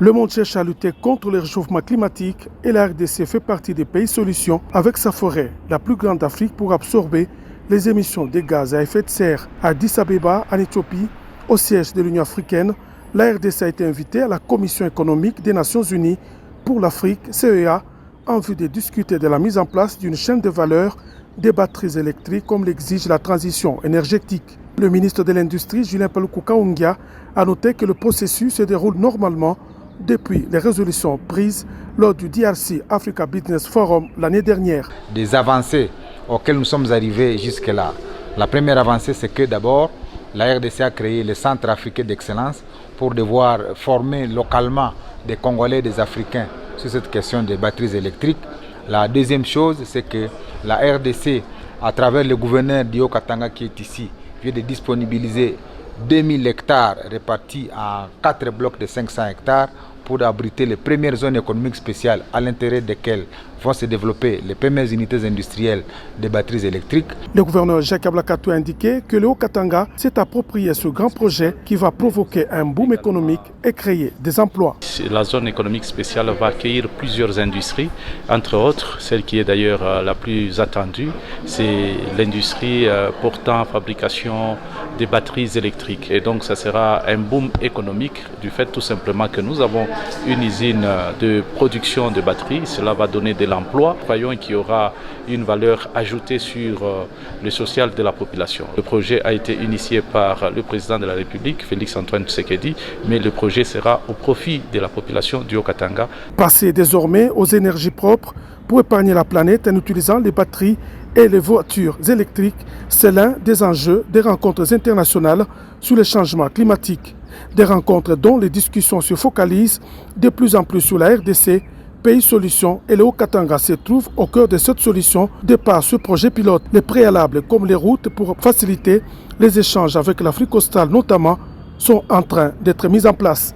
Le monde cherche à lutter contre le réchauffement climatique et la RDC fait partie des pays solutions avec sa forêt, la plus grande d'Afrique, pour absorber les émissions de gaz à effet de serre. À Addis Abeba, en Éthiopie, au siège de l'Union africaine, la RDC a été invitée à la Commission économique des Nations unies pour l'Afrique, CEA, en vue de discuter de la mise en place d'une chaîne de valeur des batteries électriques comme l'exige la transition énergétique. Le ministre de l'Industrie, Julien Paluku Kahungia, a noté que le processus se déroule normalement depuis les résolutions prises lors du DRC Africa Business Forum l'année dernière. Des avancées auxquelles nous sommes arrivés jusque-là. La première avancée, c'est que d'abord, la RDC a créé le Centre africain d'excellence pour devoir former localement des Congolais et des Africains sur cette question des batteries électriques. La deuxième chose, c'est que la RDC, à travers le gouverneur Dio Katanga qui est ici, vient de disponibiliser 2000 hectares répartis en 4 blocs de 500 hectares pour abriter les premières zones économiques spéciales à l'intérieur desquelles vont se développer les premières unités industrielles de batteries électriques. Le gouverneur Jacques Ablakatou a indiqué que le Haut-Katanga s'est approprié ce grand projet qui va provoquer un boom économique et créer des emplois. La zone économique spéciale va accueillir plusieurs industries, entre autres, celle qui est d'ailleurs la plus attendue, c'est l'industrie portant fabrication des batteries électriques. Et donc ça sera un boom économique du fait tout simplement que nous avons une usine de production de batteries. Cela va donner de l'emploi. Croyons qu'il y aura une valeur ajoutée sur le social de la population. Le projet a été initié par le président de la République, Félix-Antoine Tshisekedi, mais le projet sera au profit de la population du Haut-Katanga. Passer désormais aux énergies propres pour épargner la planète en utilisant les batteries et les voitures électriques, c'est l'un des enjeux des rencontres internationales sur le changement climatique. Des rencontres dont les discussions se focalisent de plus en plus sur la RDC, pays solution, et le Haut-Katanga se trouve au cœur de cette solution de par ce projet pilote. Les préalables comme les routes pour faciliter les échanges avec l'Afrique australe notamment sont en train d'être mis en place.